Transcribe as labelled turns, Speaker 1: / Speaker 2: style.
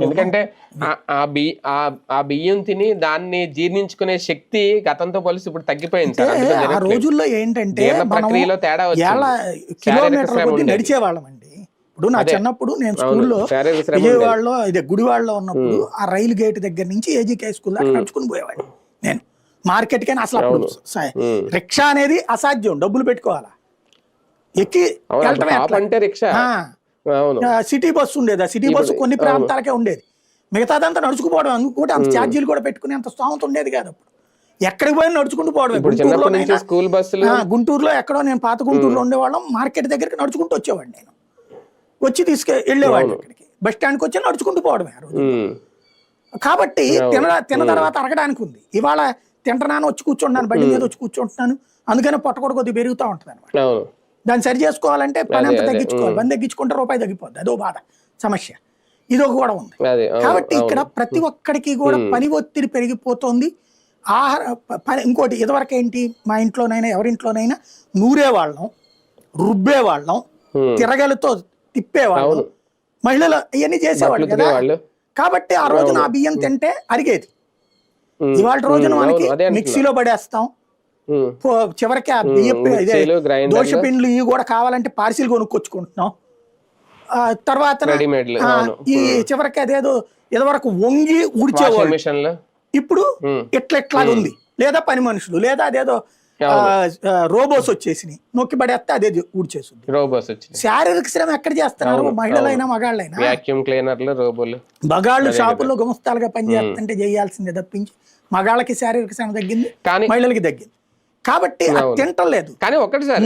Speaker 1: ఎందుకంటే ఆ బియ్యం తిని దాన్ని జీర్ణించుకునే శక్తి గతంతో పోలిసి ఇప్పుడు తగ్గిపోయింది సార్.
Speaker 2: ఆ రోజుల్లో ఏంటంటే
Speaker 1: ప్రక్రియలో తేడా
Speaker 2: కిలోమీటర్ల కొద్ది నడిచేవాళ్ళం అండి. ఇప్పుడు నా చిన్నప్పుడు నేను స్కూల్లో విజయవాడలో ఇదే గుడివాడలో ఉన్నప్పుడు ఆ రైలు గేట్ దగ్గర నుంచి ఏజీకే స్కూల్ దాకా నడుచుకుని పోయేవాడిని నేను. మార్కెట్ కైనా అసలు అప్పుడు రిక్షా అనేది అసాధ్యం, డబ్బులు పెట్టుకోవాలా, ఎక్కి
Speaker 1: అంటే రిక్షా.
Speaker 2: సిటీ బస్సు ఉండేది, ఆ సిటీ బస్సు కొన్ని ప్రాంతాలకే ఉండేది, మిగతాదంతా నడుచుకుపోవడం. అనుకుంటే అంత ఛార్జీలు కూడా పెట్టుకుని అంత స్థోమత ఉండేది కాదు అప్పుడు. ఎక్కడికి పోయినా నడుచుకుంటూ పోవడం. గుంటూరులో ఎక్కడో నేను పాత గుంటూరులో ఉండేవాళ్ళం, మార్కెట్ దగ్గరికి నడుచుకుంటూ వచ్చేవాడిని నేను. వచ్చి వెళ్ళేవాడిని అక్కడికి, బస్ స్టాండ్కి వచ్చి నడుచుకుంటూ పోవడమే ఆ రోజు. కాబట్టి తిన్న తర్వాత అరగడానికి ఉంది. ఇవాళ తింటున్నాను, వచ్చి కూర్చుంటున్నాను, బండి మీద వచ్చి కూర్చుంటున్నాను, అందుకనే పొట్ట కూడా కొద్దిగా పెరుగుతూ ఉంటుంది అనమాట. దాన్ని సరి చేసుకోవాలంటే పని అంతా తగ్గించుకోవాలి. పని తగ్గించుకుంటే రూపాయి తగ్గిపోద్ది, అదో బాధ సమస్య. ఇదొక కూడా ఉంది. కాబట్టి ఇక్కడ ప్రతి ఒక్కడికి కూడా పని ఒత్తిడి పెరిగిపోతుంది. ఇంకోటి ఇదివరకు ఏంటి, మా ఇంట్లోనైనా ఎవరింట్లోనైనా నూరేవాళ్ళం, రుబ్బేవాళ్ళం, తిరగలతో తిప్పేవాళ్ళం, మహిళలు ఇవన్నీ చేసేవాళ్ళు కదా. కాబట్టి ఆ రోజున ఆ బియ్యం తింటే అరిగేది. ఇవాళ రోజున మనకి మిక్సీలో పడేస్తాం, చివరికి ఆ బియ్యం దోశ పిండ్లు ఇవి కూడా కావాలంటే పార్సిల్ కొనుక్కొచ్చుకుంటున్నాం. తర్వాత ఈ చివరికి అదేదో ఇదివరకు వంగి ఊడ్చేవాళ్ళు, ఇప్పుడు ఇట్లాగా ఉంది. లేదా పని మనుషులు, లేదా అదేదో రోబోస్ వచ్చేసినాయి, నొక్కి పడేస్తే అదే ఊడ్చేస్తుంది. శారీరక శ్రమ ఎక్కడ చేస్తున్నారు మహిళలైనా మగాళ్ళైనా? మగాళ్ళు షాపుల్లో గుమస్తాలుగా పనిచేస్తుంటే చేయాల్సిందే తప్పించి మగాళ్ళకి శారీరక శ్రమ తగ్గింది, మహిళలకి తగ్గింది. కాబట్టి తింటలేదు.
Speaker 1: కానీ ఒకటి సార్